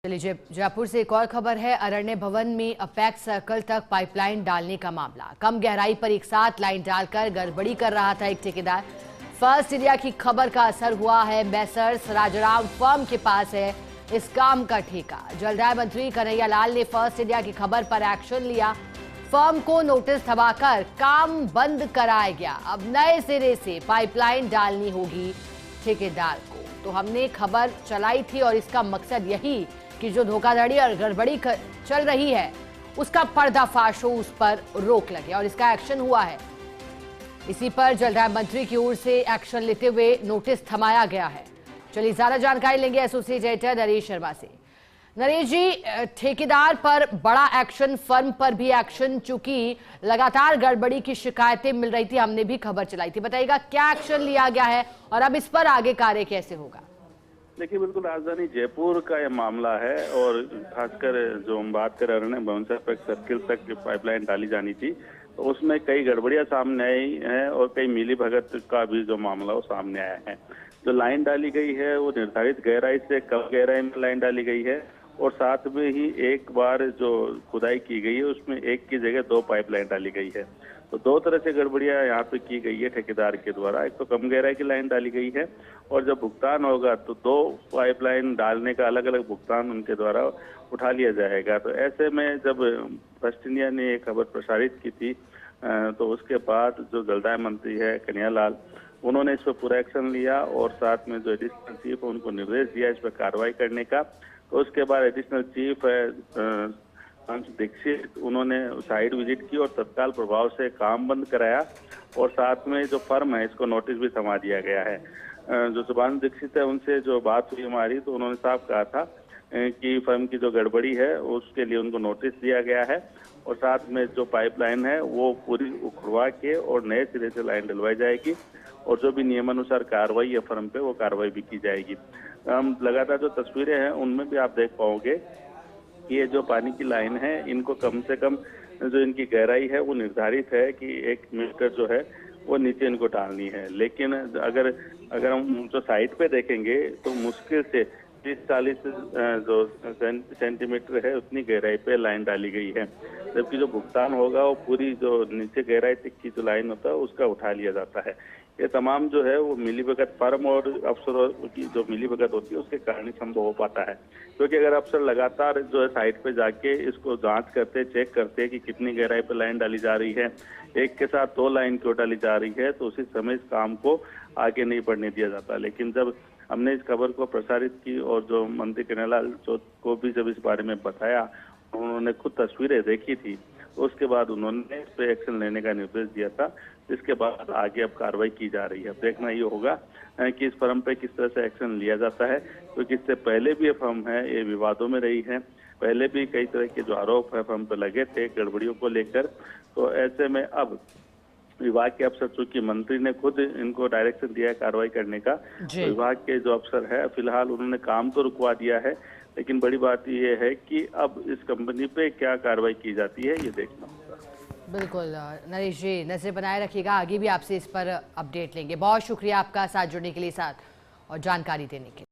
चलिए जयपुर से एक और खबर है। अरण्य भवन में अपेक्स सर्कल तक पाइपलाइन डालने का मामला। कम गहराई पर एक साथ लाइन डालकर गड़बड़ी कर रहा था एक ठेकेदार। फर्स्ट इंडिया की खबर का असर हुआ है। मैसर्स राजाराम फर्म के पास है इस काम का ठेका। जलदाय मंत्री कन्हैया लाल ने फर्स्ट इंडिया की खबर पर एक्शन लिया। फर्म को नोटिस थमाकर काम बंद कराया गया। अब नए सिरे से पाइपलाइन डालनी होगी ठेकेदार को। तो हमने खबर चलाई थी और इसका मकसद यही कि जो धोखाधड़ी और गड़बड़ी चल रही है उसका पर्दाफाश हो, उस पर रोक लगे और इसका एक्शन हुआ है। इसी पर जलदाय मंत्री की ओर से एक्शन लेते हुए नोटिस थमाया गया है। चलिए ज्यादा जानकारी लेंगे एसोसिएट एडिटर नरेश शर्मा से। नरेश जी, ठेकेदार पर बड़ा एक्शन, फर्म पर भी एक्शन, चूंकि लगातार गड़बड़ी की शिकायतें मिल रही थी, हमने भी खबर चलाई थी। बताइएगा क्या एक्शन लिया गया है और अब इस पर आगे कार्य कैसे होगा? देखिए, बिल्कुल राजधानी जयपुर का यह मामला है और खासकर जो हम बात कर रहे हैं भवन से अपेक्स सर्किल तक पाइपलाइन डाली जानी थी, तो उसमें कई गड़बड़ियां सामने आई हैं और कई मिलीभगत का भी जो मामला वो सामने आया है। जो लाइन डाली गई है वो निर्धारित गहराई से कम गहराई में लाइन डाली गई है और साथ में ही एक बार जो खुदाई की गई है उसमें एक की जगह दो पाइपलाइन डाली गई है। तो दो तरह से गड़बड़ियां यहाँ पे की गई है ठेकेदार के द्वारा। एक तो कम गहराई की लाइन डाली गई है और जब भुगतान होगा तो दो पाइपलाइन डालने का अलग अलग भुगतान उनके द्वारा उठा लिया जाएगा। तो ऐसे में जब फर्स्ट इंडिया ने ये खबर प्रसारित की थी तो उसके बाद जो जलदाय मंत्री है कन्हैया लाल, उन्होंने इस पर पूरा एक्शन लिया और साथ में जो एडिशनल चीफ है उनको निर्देश दिया इस पर कार्रवाई करने का। तो उसके बाद एडिशनल चीफ है दीक्षित, उन्होंने साइट विजिट की और तत्काल प्रभाव से काम बंद कराया और साथ में जो फर्म है इसको नोटिस भी थमा दिया गया है। जो सुभाष दीक्षित है उनसे जो बात हुई हमारी, तो उन्होंने साफ कहा था कि फर्म की जो गड़बड़ी है उसके लिए उनको नोटिस दिया गया है और साथ में जो पाइपलाइन है वो पूरी उखड़वा के और नए सिरे से लाइन डलवाई जाएगी और जो भी नियमानुसार कार्रवाई है फर्म पे वो कार्रवाई भी की जाएगी। हम लगातार जो तस्वीरें हैं उनमें भी आप देख पाओगे ये जो पानी की लाइन है इनको कम से कम जो इनकी गहराई है वो निर्धारित है कि 1 मीटर जो है वो नीचे इनको डालनी है। लेकिन अगर हम जो साइट पे देखेंगे तो मुश्किल से 30-40 जो सेंटीमीटर है उतनी गहराई पे लाइन डाली गई है, जबकि जो भुगतान होगा वो पूरी जो नीचे गहराई तक की जो लाइन होता है उसका उठा लिया जाता है। ये तमाम जो है वो मिलीभगत फर्म और अफसरों की जो मिलीभगत होती है उसके कारण ही संभव हो पाता है। क्योंकि अगर अफसर लगातार जो है साइट पे जाके इसको जांच करते, चेक करते कि कितनी गहराई पे लाइन डाली जा रही है, एक के साथ दो लाइन क्यों डाली जा रही है, तो उसी समय इस काम को आगे नहीं बढ़ने दिया जाता। लेकिन जब हमने इस खबर को प्रसारित की और जो मंत्री कन्हैया लाल को भी जब इस बारे में बताया, उन्होंने खुद तस्वीरें देखी थी, तो उसके बाद उन्होंने इस पे एक्शन लेने का निर्देश दिया था, जिसके बाद आगे अब कार्रवाई की जा रही है। अब देखना ये होगा कि इस फर्म पे किस तरह से एक्शन लिया जाता है, क्योंकि इससे पहले भी ये फर्म है ये विवादों में रही है। पहले भी कई तरह के जो आरोप है फर्म पे लगे थे गड़बड़ियों को लेकर। तो ऐसे में अब विभाग के अफसर, चूंकि मंत्री ने खुद इनको डायरेक्शन दिया है कार्रवाई करने का, तो विभाग के जो अफसर है फिलहाल उन्होंने काम तो रुकवा दिया है, लेकिन बड़ी बात ये है कि अब इस कंपनी पे क्या कार्रवाई की जाती है ये देखना होगा। बिल्कुल नरेश जी, नजर बनाए रखिएगा, आगे भी आपसे इस पर अपडेट लेंगे। बहुत शुक्रिया आपका साथ जुड़ने के लिए, साथ और जानकारी देने के लिए।